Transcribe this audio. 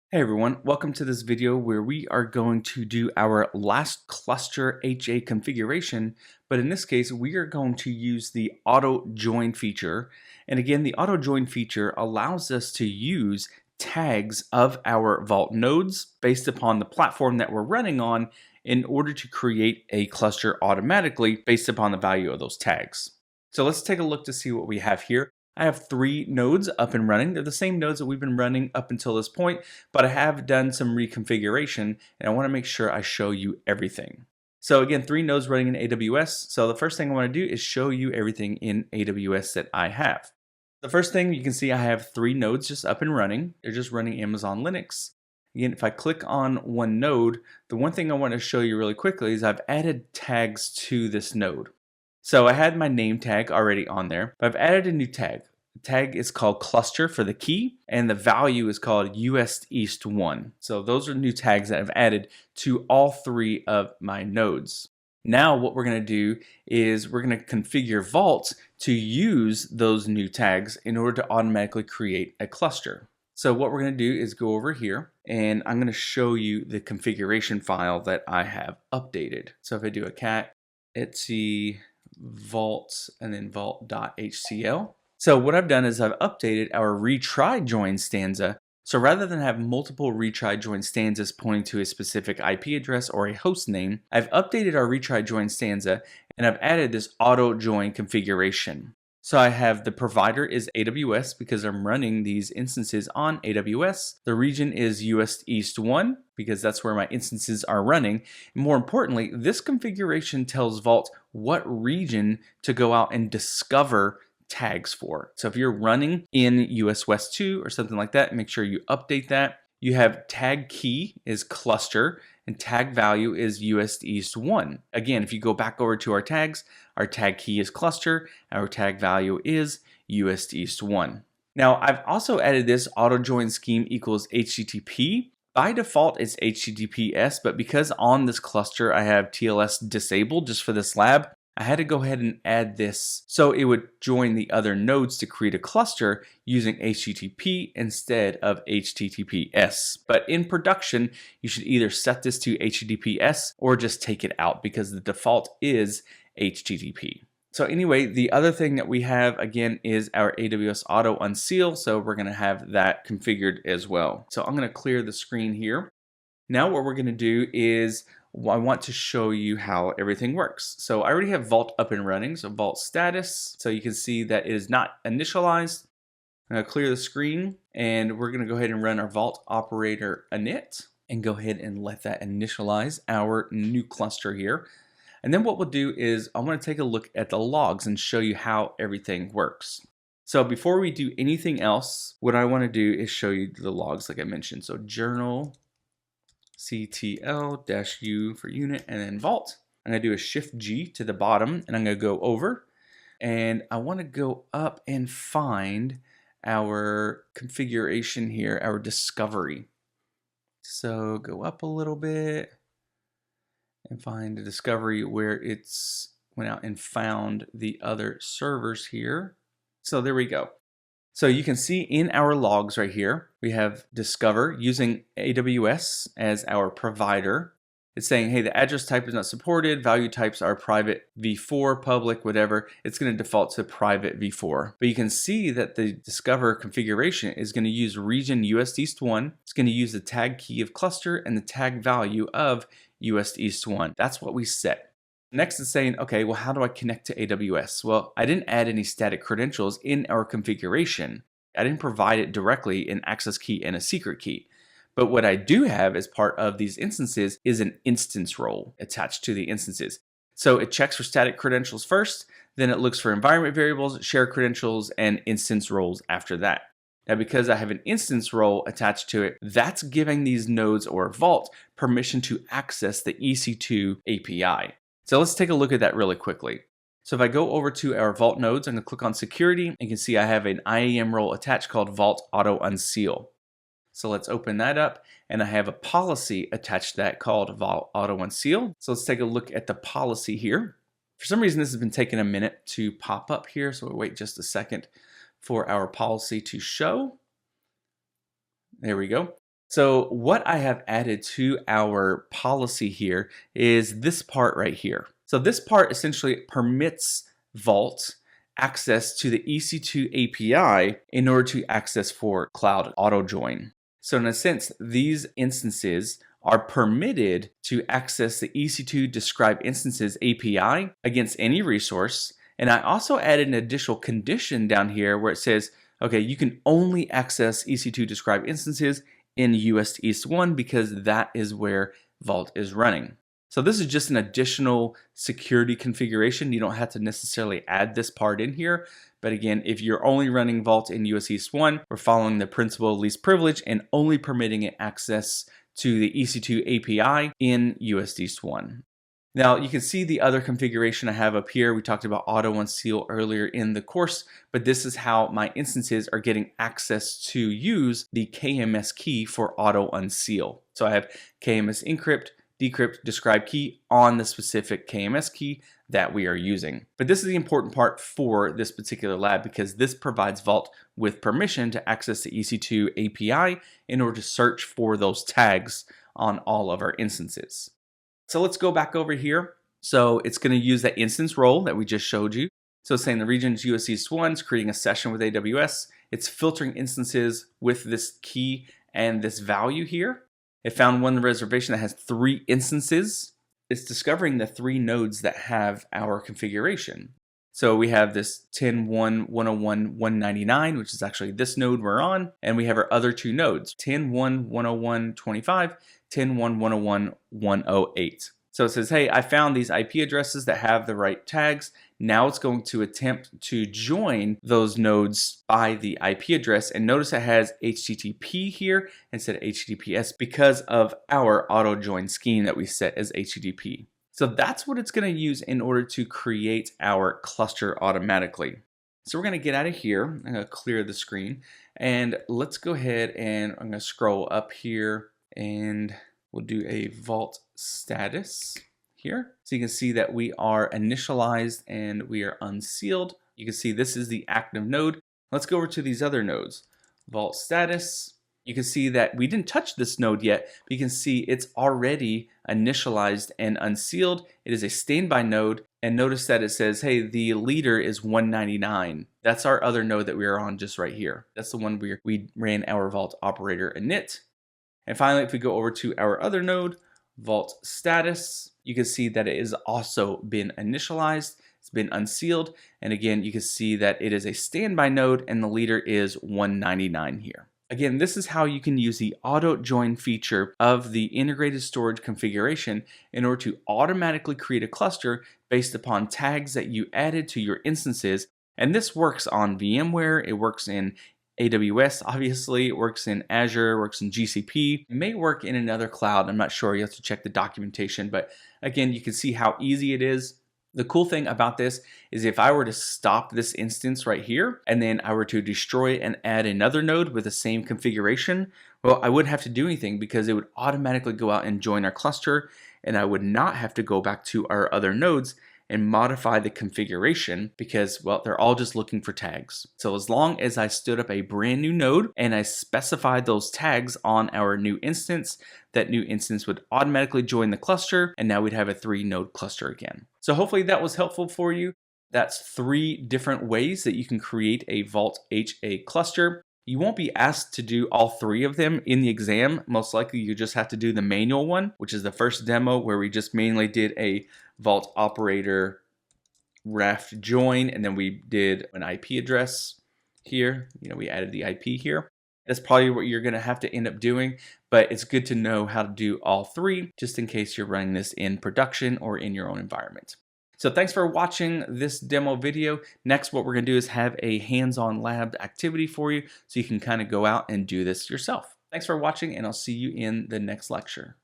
Hey everyone, welcome to this video where we are going to do our last cluster HA configuration, but in this case we are going to use the auto join feature. And again, the auto join feature allows us to use tags of our Vault nodes based upon the platform that we're running on in order to create a cluster automatically based upon the value of those tags. So let's take a look to see what we have here. I have 3 nodes up and running. They're the same nodes that we've been running up until this point, but I have done some reconfiguration and I want to make sure I show you everything. So again, 3 nodes running in AWS. So the first thing I want to do is show you everything in AWS that I have. The first thing you can see, I have 3 nodes just up and running. They're just running Amazon Linux. Again, if I click on one node, the one thing I want to show you really quickly is I've added tags to this node. So I had my name tag already on there, but I've added a new tag. The tag is called cluster for the key, and the value is called US East 1. So those are new tags that I've added to all 3 of my nodes. Now what we're going to do is we're going to configure Vault to use those new tags in order to automatically create a cluster. So what we're going to do is go over here and I'm going to show you the configuration file that I have updated. So if I do a cat etc vault and then vault.hcl. So what I've done is I've updated our retry join stanza. So rather than have multiple retry join stanzas pointing to a specific IP address or a host name, I've updated our retry join stanza and I've added this auto join configuration. So I have the provider is AWS because I'm running these instances on AWS. The region is US East 1 because that's where my instances are running. And more importantly, this configuration tells Vault what region to go out and discover tags for. So if you're running in US West 2 or something like that, make sure you update that. You have tag key is cluster and tag value is US East 1. Again, if you go back over to our tags, our tag key is cluster, our tag value is US East 1. Now, I've also added this auto join scheme equals HTTP. By default, it's HTTPS, but because on this cluster I have TLS disabled just for this lab, I had to go ahead and add this so it would join the other nodes to create a cluster using HTTP instead of HTTPS. But in production, you should either set this to HTTPS or just take it out because the default is HTTP. So anyway, the other thing that we have again is our AWS Auto Unseal. So we're going to have that configured as well. So I'm going to clear the screen here. Now what we're going to do is I want to show you how everything works. So I already have Vault up and running, so Vault status. So you can see that it is not initialized. I'm going to clear the screen and we're going to go ahead and run our Vault operator init and go ahead and let that initialize our new cluster here. And then what we'll do is I want to take a look at the logs and show you how everything works. So before we do anything else, what I want to do is show you the logs like I mentioned. So journal CTL-U for unit and then Vault. I'm going to do a Shift G to the bottom and I'm going to go over and I want to go up and find our configuration here, our discovery. So go up a little bit and find the discovery where it's went out and found the other servers here. So there we go. So you can see in our logs right here, we have discover using AWS as our provider. It's saying, hey, the address type is not supported. Value types are private v4, public, whatever. It's going to default to private v4. But you can see that the discover configuration is going to use region US East 1. It's going to use the tag key of cluster and the tag value of US East 1. That's what we set. Next it's saying, okay, well, how do I connect to AWS? Well, I didn't add any static credentials in our configuration. I didn't provide it directly an access key and a secret key. But what I do have as part of these instances is an instance role attached to the instances. So it checks for static credentials first, then it looks for environment variables, shared credentials, and instance roles after that. Now, because I have an instance role attached to it, that's giving these nodes or Vault permission to access the EC2 API. So let's take a look at that really quickly. So if I go over to our Vault nodes, I'm going to click on security. You can see I have an IAM role attached called Vault Auto Unseal. So let's open that up and I have a policy attached to that called Vault Auto Unseal. So let's take a look at the policy here. For some reason, this has been taking a minute to pop up here. So we'll wait just a second for our policy to show. There we go. So what I have added to our policy here is this part right here. So this part essentially permits Vault access to the EC2 API in order to access for cloud auto join. So in a sense, these instances are permitted to access the EC2 describe instances API against any resource. And I also added an additional condition down here where it says, okay, you can only access EC2 describe instances in US East 1 because that is where Vault is running. So this is just an additional security configuration. You don't have to necessarily add this part in here. But again, if you're only running Vault in US East 1, we're following the principle of least privilege and only permitting it access to the EC2 API in US East 1. Now you can see the other configuration I have up here. We talked about auto unseal earlier in the course, but this is how my instances are getting access to use the KMS key for auto unseal. So I have KMS encrypt, decrypt, describe key on the specific KMS key that we are using. But this is the important part for this particular lab because this provides Vault with permission to access the EC2 API in order to search for those tags on all of our instances. So let's go back over here. So it's going to use that instance role that we just showed you. So it's saying the region is US East 1, it's creating a session with AWS. It's filtering instances with this key and this value here. It found one reservation that has 3 instances. It's discovering the 3 nodes that have our configuration. So we have this 10.1, 101, 199, which is actually this node we're on. And we have our other 2 nodes, 10.1, 101, 25, 10.1, 101, 108. So it says, hey, I found these IP addresses that have the right tags. Now it's going to attempt to join those nodes by the IP address. And notice it has HTTP here instead of HTTPS because of our auto join scheme that we set as HTTP. So that's what it's going to use in order to create our cluster automatically. So we're going to get out of here. I'm going to clear the screen and let's go ahead and I'm going to scroll up here and we'll do a Vault status here. So you can see that we are initialized and we are unsealed. You can see this is the active node. Let's go over to these other nodes. Vault status. You can see that we didn't touch this node yet, but you can see it's already initialized and unsealed. It is a standby node. And notice that it says, hey, the leader is 199. That's our other node that we are on just right here. That's the one we ran our Vault operator init. And finally, if we go over to our other node, Vault status, you can see that it has also been initialized. It's been unsealed. And again, you can see that it is a standby node and the leader is 199 here. Again, this is how you can use the auto join feature of the integrated storage configuration in order to automatically create a cluster based upon tags that you added to your instances. And this works on VMware, it works in AWS, obviously, it works in Azure, works in GCP. It may work in another cloud, I'm not sure, you have to check the documentation, but again, you can see how easy it is. The cool thing about this is if I were to stop this instance right here, and then I were to destroy it and add another node with the same configuration, well, I wouldn't have to do anything because it would automatically go out and join our cluster, and I would not have to go back to our other nodes and modify the configuration because, well, they're all just looking for tags. So as long as I stood up a brand new node and I specified those tags on our new instance, that new instance would automatically join the cluster and now we'd have a 3-node cluster again. So hopefully that was helpful for you. That's 3 different ways that you can create a Vault HA cluster. You won't be asked to do all 3 of them in the exam. Most likely you just have to do the manual one, which is the first demo where we just manually did a Vault operator raft join, and then we did an IP address here. We added the IP here. That's probably what you're going to have to end up doing, but it's good to know how to do all 3 just in case you're running this in production or in your own environment. So thanks for watching this demo video. Next, what we're going to do is have a hands-on lab activity for you so you can kind of go out and do this yourself. Thanks for watching, and I'll see you in the next lecture.